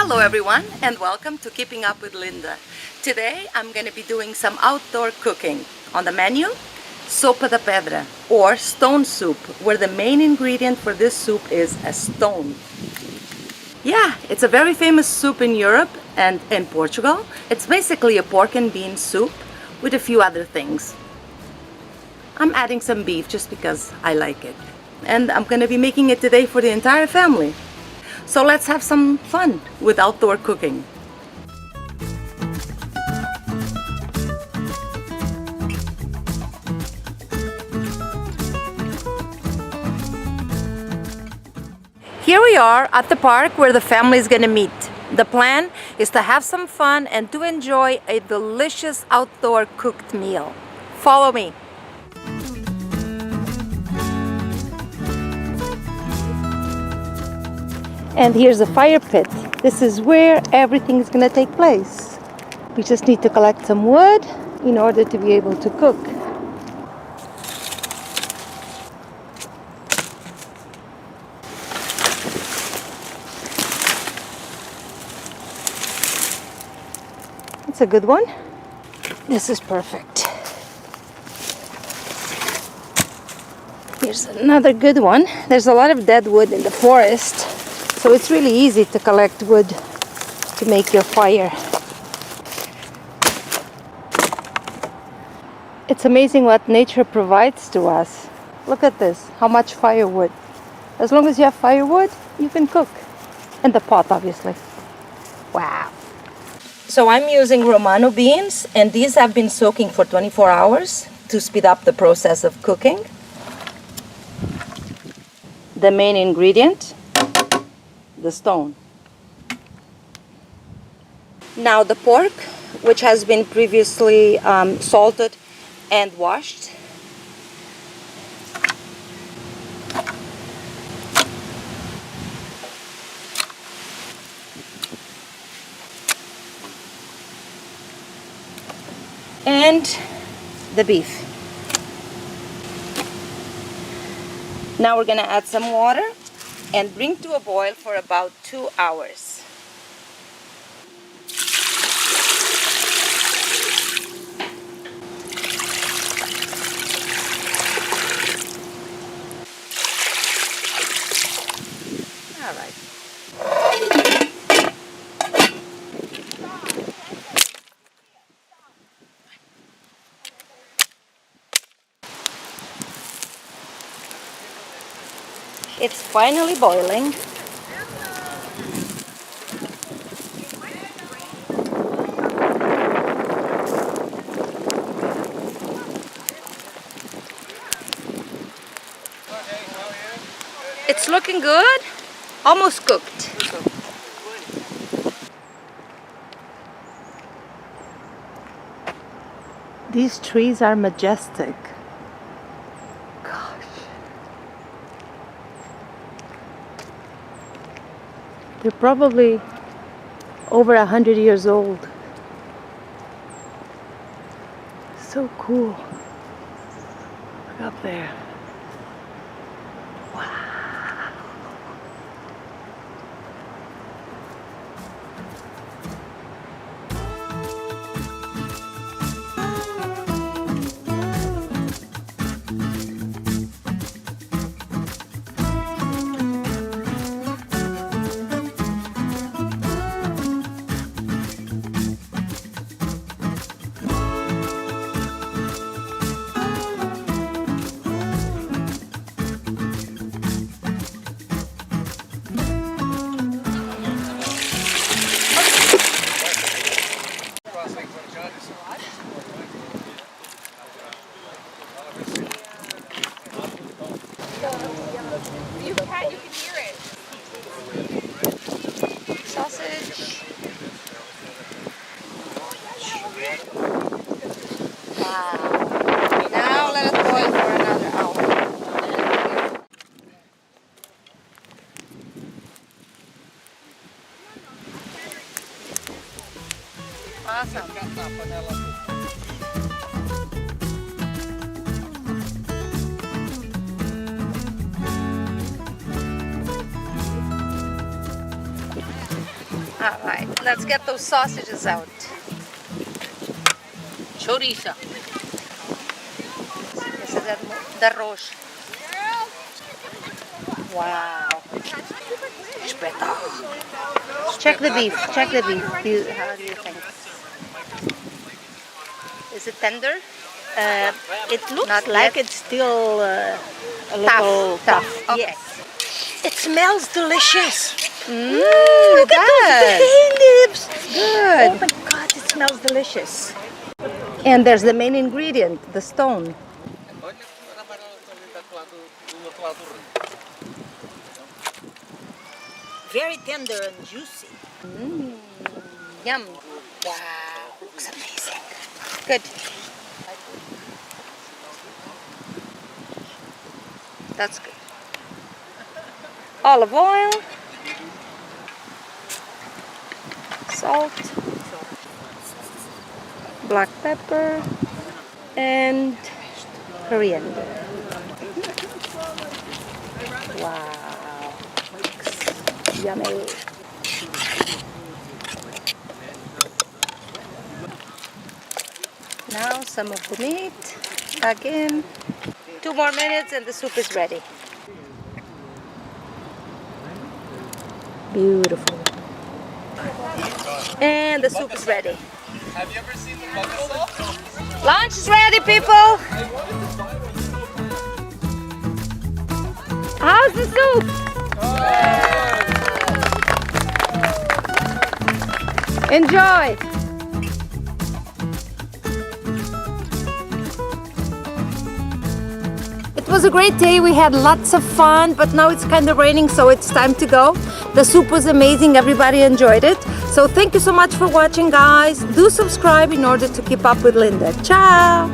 Hello everyone and welcome to Keeping Up with Linda. Today I'm going to be doing some outdoor cooking. On the menu, Sopa de Pedra or stone soup, where the main ingredient for this soup is a stone. Yeah, it's a very famous soup in Europe and in Portugal. It's basically a pork and bean soup with a few other things. I'm adding some beef just because I like it. And I'm going to be making it today for the entire family. So let's have some fun with outdoor cooking. Here we are at the park where the family is going to meet. The plan is to have some fun and to enjoy a delicious outdoor cooked meal. Follow me. And here's a fire pit. This is where everything is going to take place. We just need to collect some wood in order to be able to cook. It's a good one. This is perfect. Here's another good one. There's a lot of dead wood in the forest. So it's really easy to collect wood to make your fire. It's amazing what nature provides to us. Look at this, how much firewood. As long as you have firewood, you can cook. And the pot, obviously. Wow. So I'm using Romano beans, and these have been soaking for 24 hours to speed up the process of cooking. The main ingredient, the stone. Now the pork, which has been previously salted and washed. And the beef. Now we're going to add some water and bring to a boil for about 2 hours. All right. It's finally boiling. It's looking good, almost cooked. These trees are majestic. Gosh. They're probably over 100 years old. So cool. Look up there. Wow. You can hear it. Sausage. Wow. Now let it boil for another hour. Awesome. All right, let's get those sausages out. Chorizo. This is the roche. Wow. Check the beef. Check the beef. How do you think? Is it tender? It looks Not like yet. it's still a little Tough. Okay. Yes. It smells delicious. Look at Those bay leaves. Good. Oh my God, it smells delicious. And there's the main ingredient, the stone. Very tender and juicy. Yum. Wow. Looks amazing. Good. That's good. Olive oil. Salt. Black pepper. And coriander. Wow. Yummy. Now some of the meat back in. 2 more minutes and the soup is ready. Beautiful. And the soup is ready. Have you ever seen the bucket? Lunch is ready, people. How's the soup? Enjoy. It was a great day. We had lots of fun, but now it's kind of raining, so it's time to go. The soup was amazing. Everybody enjoyed it. So thank you so much for watching, guys. Do subscribe in order to keep up with Linda. Ciao.